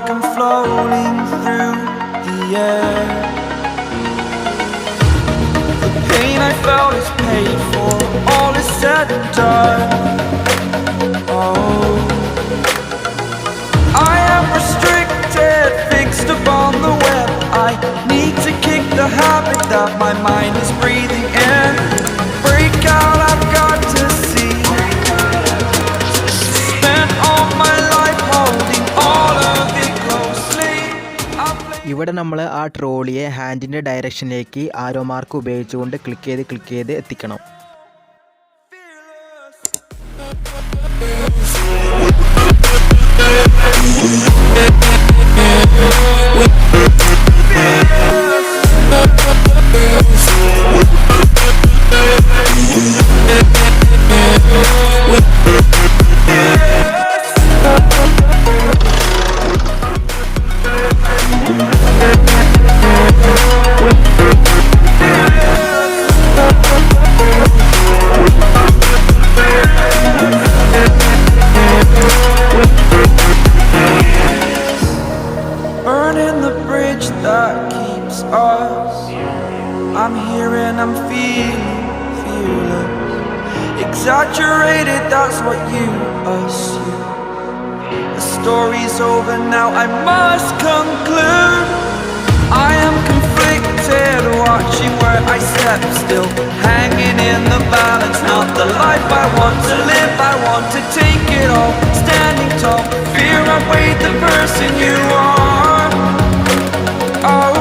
like I'm floating through the air. The pain I felt is paid for, all is said and done. Oh, I am restricted, fixed upon the web. I need to kick the habit that my mind is breathing in. Break out, I've got to see. Spent all my life holding all of it closely. ഇവിടെ നമ്മൾ ആ ട്രോളിയെ ഹാൻഡിൻ്റെ ഡയറക്ഷനിലേക്ക് arrow mark ഉപയോഗിച്ചുകൊണ്ട് click ചെയ്ത് എത്തിക്കണം. Burning the bridge that keeps us. I'm here and I'm feeling fearless. Exaggerated, that's what you assume. The story's over now, I must conclude. I am conflicted, watching where I step still, hanging in the balance. Not the life I want to live, I want to take it all. Standing tall, fear I weighed the person you are. Oh,